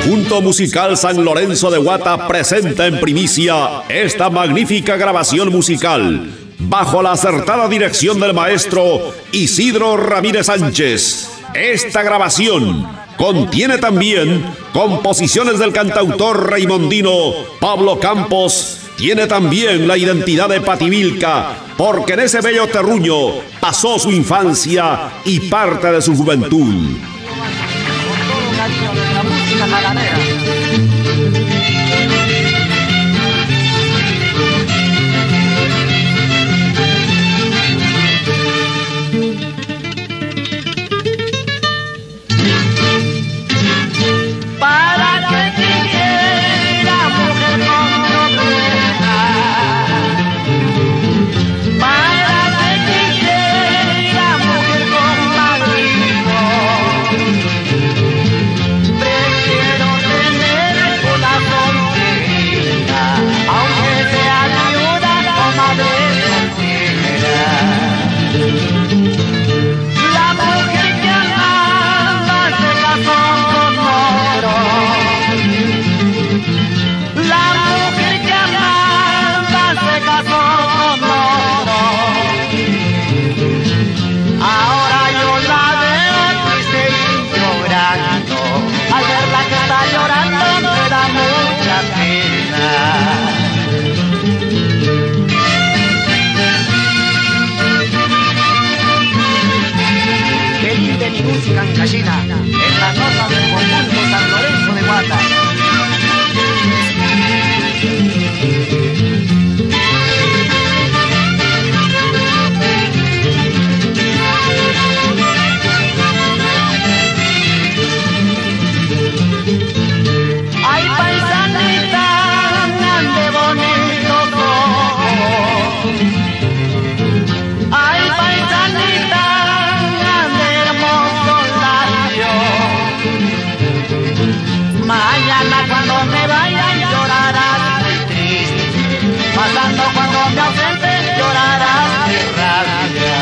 Conjunto Musical San Lorenzo de Guata presenta en primicia esta magnífica grabación musical bajo la acertada dirección del maestro Isidro Ramírez Sánchez. Esta grabación contiene también composiciones del cantautor raimondino Pablo Campos. Tiene también la identidad de Pativilca, porque en ese bello terruño pasó su infancia y parte de su juventud. La música jalanera. Música en gallina, en las notas del conjunto San Lorenzo de Guata. Ay, paisanita, ande bonito todo. Ay, paisanita, mañana cuando me vaya llorarás muy triste, pasando cuando me ausente llorarás de rabia.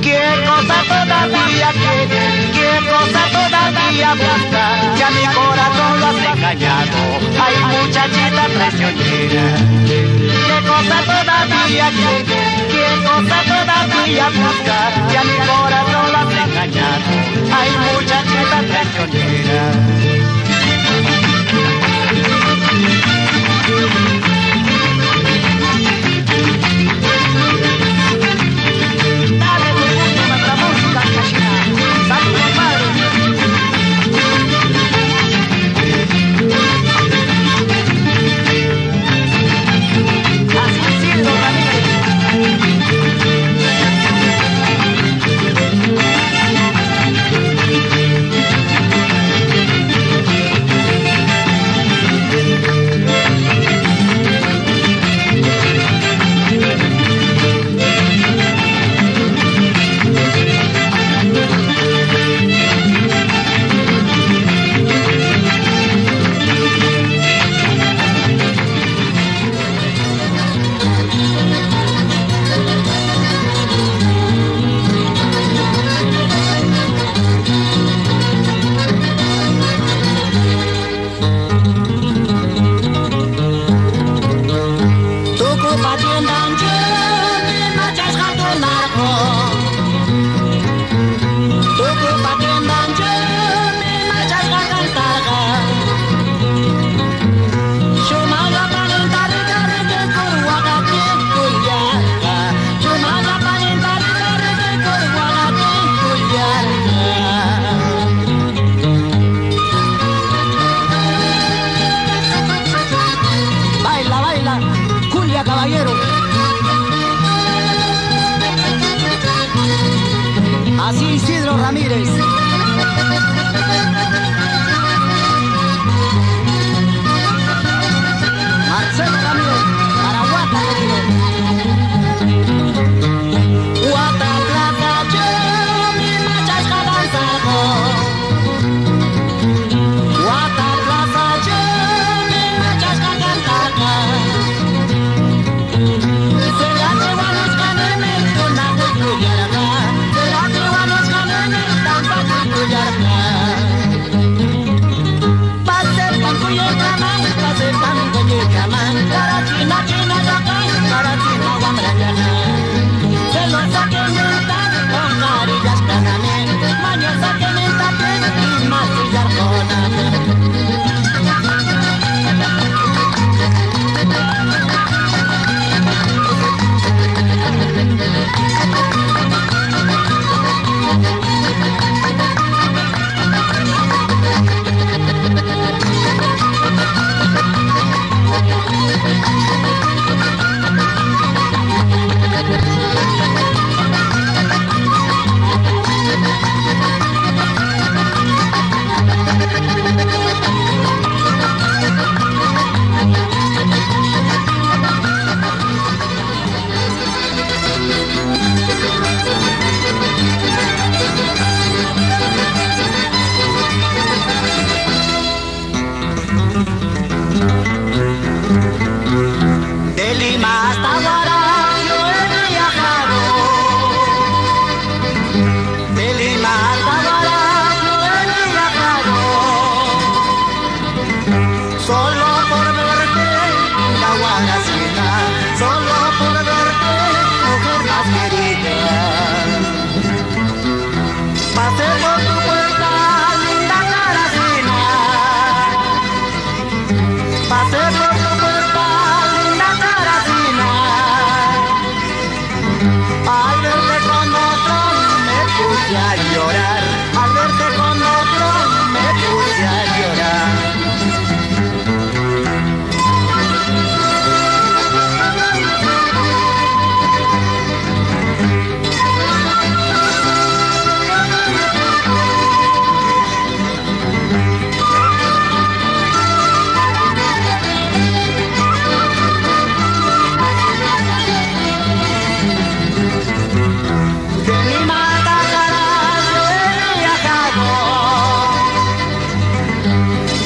¿Qué cosa todavía quieres? ¿Qué cosa todavía buscas? Ya mi corazón lo has engañado, ay muchachita traicionera. ¿Qué cosa todavía quieres? ¿Qué cosa todavía buscas? Ya mi corazón lo has engañado, ay muchachita traicionera. Dale tu gusto a nuestra música gallina. ¡Salud, compadre! Así Isidro Ramírez.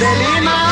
de Lima